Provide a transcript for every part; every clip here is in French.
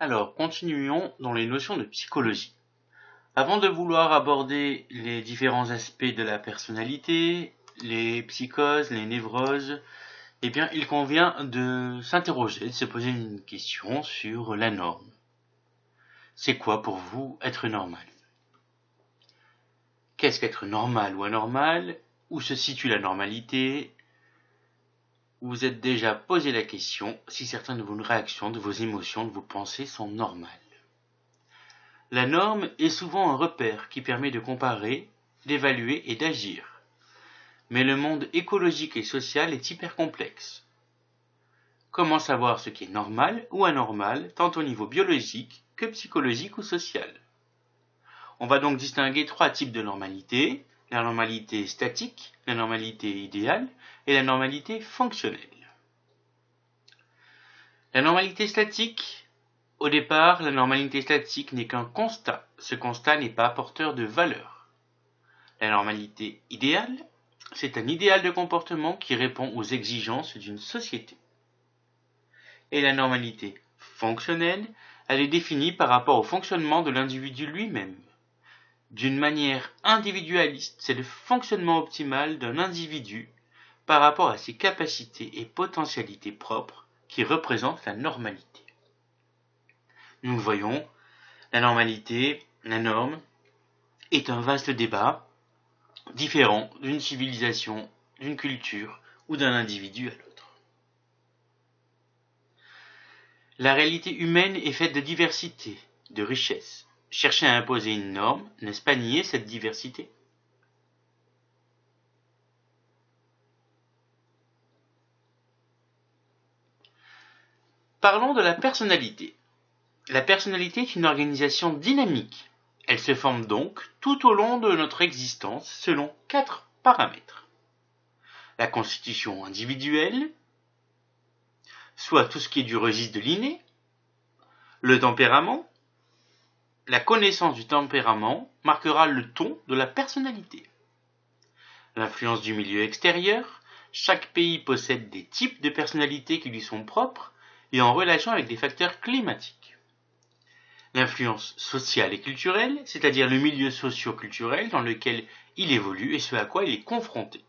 Alors, continuons dans les notions de psychologie. Avant de vouloir aborder les différents aspects de la personnalité, les psychoses, les névroses, il convient de s'interroger, de se poser une question sur la norme. C'est quoi pour vous être normal? Qu'est-ce qu'être normal ou anormal? Où se situe la normalité? Vous vous êtes déjà posé la question si certaines de vos réactions, de vos émotions, de vos pensées sont normales. La norme est souvent un repère qui permet de comparer, d'évaluer et d'agir. Mais le monde écologique et social est hyper complexe. Comment savoir ce qui est normal ou anormal, tant au niveau biologique que psychologique ou social? On va donc distinguer 3 types de normalité: la normalité statique, la normalité idéale et la normalité fonctionnelle. La normalité statique, au départ, la normalité statique n'est qu'un constat. Ce constat n'est pas porteur de valeur. La normalité idéale, c'est un idéal de comportement qui répond aux exigences d'une société. Et la normalité fonctionnelle, elle est définie par rapport au fonctionnement de l'individu lui-même. D'une manière individualiste, c'est le fonctionnement optimal d'un individu par rapport à ses capacités et potentialités propres qui représentent la normalité. Nous le voyons, la normalité, la norme, est un vaste débat, différent d'une civilisation, d'une culture ou d'un individu à l'autre. La réalité humaine est faite de diversité, de richesse. Chercher à imposer une norme, n'est-ce pas nier cette diversité? Parlons de la personnalité. La personnalité est une organisation dynamique. Elle se forme donc tout au long de notre existence selon 4 paramètres. La constitution individuelle, soit tout ce qui est du registre de l'inné, le tempérament. La connaissance du tempérament marquera le ton de la personnalité. L'influence du milieu extérieur. Chaque pays possède des types de personnalités qui lui sont propres et en relation avec des facteurs climatiques. L'influence sociale et culturelle, c'est-à-dire le milieu socio-culturel dans lequel il évolue et ce à quoi il est confronté.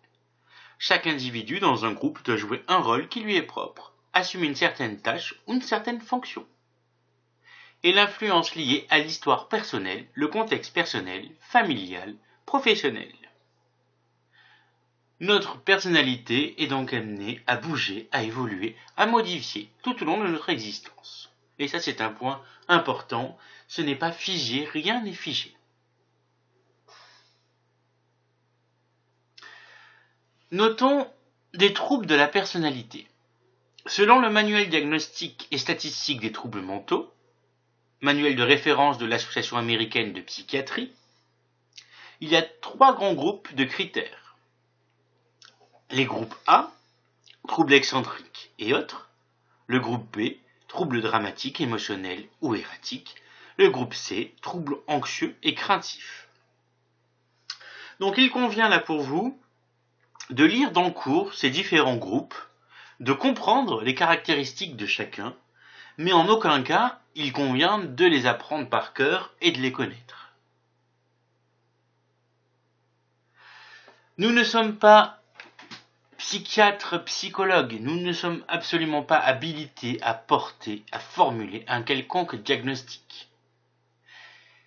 Chaque individu dans un groupe doit jouer un rôle qui lui est propre, assumer une certaine tâche ou une certaine fonction. Et l'influence liée à l'histoire personnelle, le contexte personnel, familial, professionnel. Notre personnalité est donc amenée à bouger, à évoluer, à modifier tout au long de notre existence. Et ça, c'est un point important. Ce n'est pas figé, rien n'est figé. Notons des troubles de la personnalité. Selon le manuel diagnostique et statistique des troubles mentaux, manuel de référence de l'Association américaine de psychiatrie, il y a 3 grands groupes de critères. Les groupes A, troubles excentriques et autres. Le groupe B, troubles dramatiques, émotionnels ou erratiques. Le groupe C, troubles anxieux et craintifs. Donc il convient là pour vous de lire dans le cours ces différents groupes, de comprendre les caractéristiques de chacun, mais en aucun cas il convient de les apprendre par cœur et de les connaître. Nous ne sommes pas psychiatres, psychologues, nous ne sommes absolument pas habilités à porter, à formuler un quelconque diagnostic.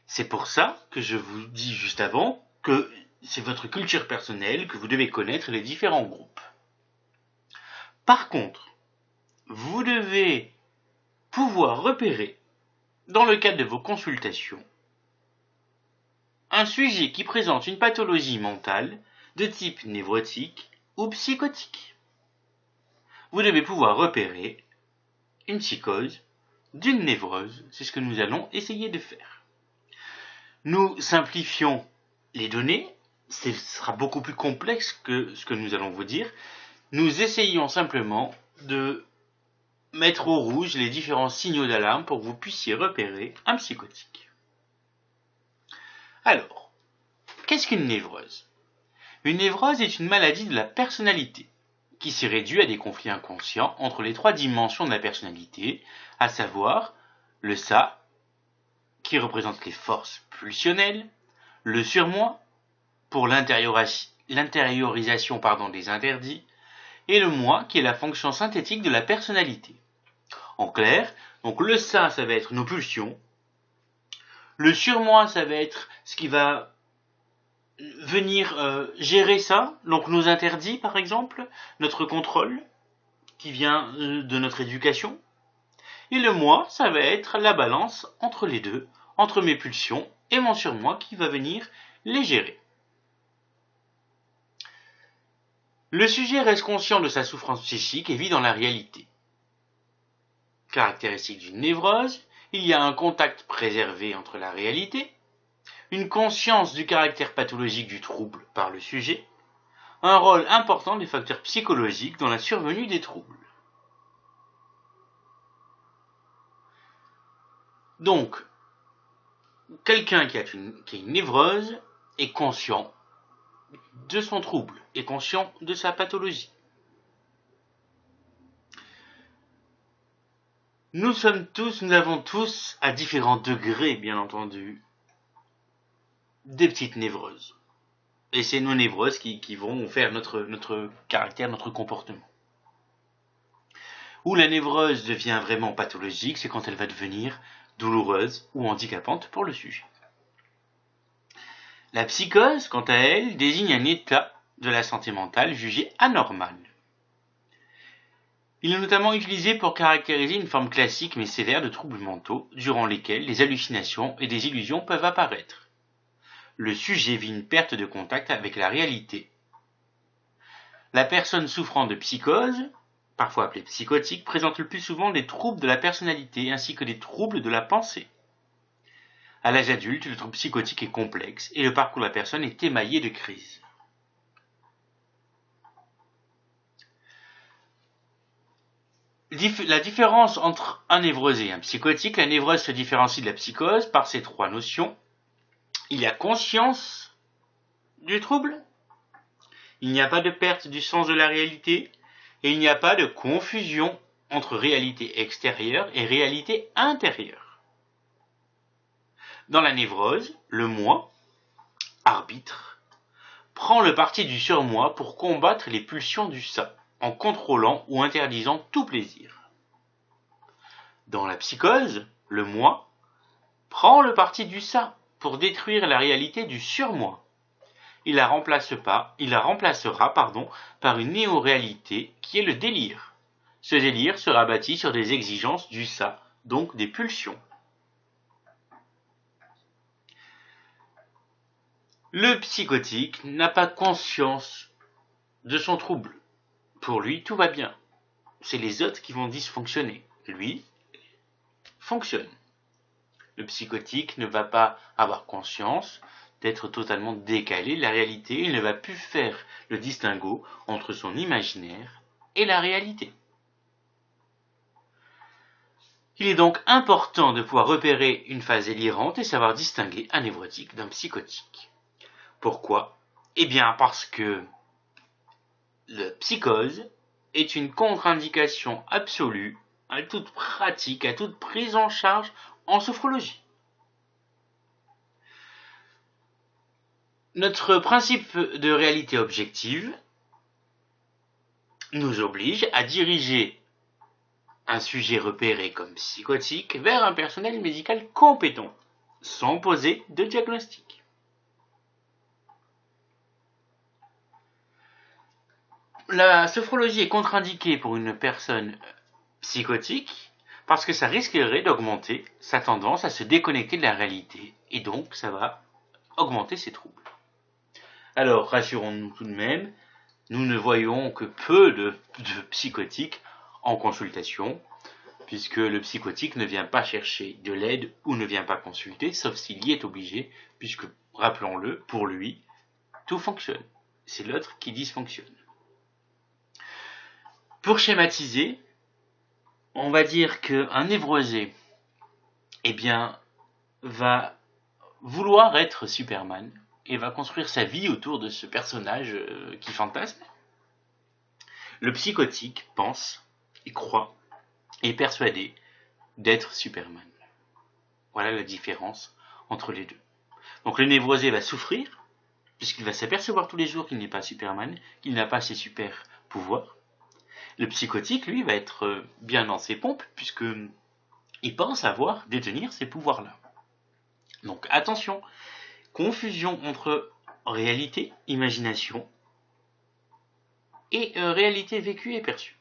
C'est pour ça que je vous dis juste avant que c'est votre culture personnelle, que vous devez connaître les différents groupes. Par contre, vous devez pouvoir repérer, dans le cadre de vos consultations, un sujet qui présente une pathologie mentale de type névrotique ou psychotique. Vous devez pouvoir repérer une psychose d'une névrose, c'est ce que nous allons essayer de faire. Nous simplifions les données, ce sera beaucoup plus complexe que ce que nous allons vous dire. Nous essayons simplement de mettre au rouge les différents signaux d'alarme pour que vous puissiez repérer un psychotique. Alors, qu'est-ce qu'une névrose? Une névrose est une maladie de la personnalité qui se réduit à des conflits inconscients entre les 3 dimensions de la personnalité, à savoir le ça, qui représente les forces pulsionnelles, le surmoi, pour l'intériorisation des interdits, et le moi, qui est la fonction synthétique de la personnalité. En clair, donc le ça va être nos pulsions, le surmoi, ça va être ce qui va venir gérer ça, donc nos interdits par exemple, notre contrôle, qui vient de notre éducation, et le moi, ça va être la balance entre les deux, entre mes pulsions et mon surmoi qui va venir les gérer. Le sujet reste conscient de sa souffrance psychique et vit dans la réalité. Caractéristique d'une névrose, il y a un contact préservé entre la réalité, une conscience du caractère pathologique du trouble par le sujet, un rôle important des facteurs psychologiques dans la survenue des troubles. Donc, quelqu'un qui a une névrose est conscient de son trouble, est conscient de sa pathologie. Nous avons tous, à différents degrés, bien entendu, des petites névroses. Et c'est nos névroses qui vont faire notre caractère, notre comportement. Où la névrose devient vraiment pathologique, c'est quand elle va devenir douloureuse ou handicapante pour le sujet. La psychose, quant à elle, désigne un état de la santé mentale jugé anormal. Il est notamment utilisé pour caractériser une forme classique mais sévère de troubles mentaux, durant lesquels des hallucinations et des illusions peuvent apparaître. Le sujet vit une perte de contact avec la réalité. La personne souffrant de psychose, parfois appelée psychotique, présente le plus souvent des troubles de la personnalité ainsi que des troubles de la pensée. À l'âge adulte, le trouble psychotique est complexe et le parcours de la personne est émaillé de crises. La différence entre un névrosé et un psychotique, la névrose se différencie de la psychose par ces trois notions. Il y a conscience du trouble, il n'y a pas de perte du sens de la réalité, et il n'y a pas de confusion entre réalité extérieure et réalité intérieure. Dans la névrose, le moi, arbitre, prend le parti du surmoi pour combattre les pulsions du ça, en contrôlant ou interdisant tout plaisir. Dans la psychose, le moi prend le parti du ça pour détruire la réalité du surmoi. Il la remplacera par une néo-réalité qui est le délire. Ce délire sera bâti sur des exigences du ça, donc des pulsions. Le psychotique n'a pas conscience de son trouble. Pour lui, tout va bien. C'est les autres qui vont dysfonctionner. Lui fonctionne. Le psychotique ne va pas avoir conscience d'être totalement décalé de la réalité. Il ne va plus faire le distinguo entre son imaginaire et la réalité. Il est donc important de pouvoir repérer une phase délirante et savoir distinguer un névrotique d'un psychotique. Pourquoi ? Eh bien parce que la psychose est une contre-indication absolue à toute pratique, à toute prise en charge en sophrologie. Notre principe de réalité objective nous oblige à diriger un sujet repéré comme psychotique vers un personnel médical compétent, sans poser de diagnostic. La sophrologie est contre-indiquée pour une personne psychotique parce que ça risquerait d'augmenter sa tendance à se déconnecter de la réalité et donc ça va augmenter ses troubles. Alors rassurons-nous tout de même, nous ne voyons que peu de psychotiques en consultation, puisque le psychotique ne vient pas chercher de l'aide ou ne vient pas consulter, sauf s'il y est obligé, puisque, rappelons-le, pour lui, tout fonctionne. C'est l'autre qui dysfonctionne. Pour schématiser, on va dire qu'un névrosé, va vouloir être Superman et va construire sa vie autour de ce personnage qui fantasme. Le psychotique pense et croit et est persuadé d'être Superman. Voilà la différence entre les deux. Donc le névrosé va souffrir, puisqu'il va s'apercevoir tous les jours qu'il n'est pas Superman, qu'il n'a pas ses super pouvoirs. Le psychotique, lui, va être bien dans ses pompes, puisqu'il pense avoir, détenir ces pouvoirs-là. Donc attention, confusion entre réalité, imagination, et réalité vécue et perçue.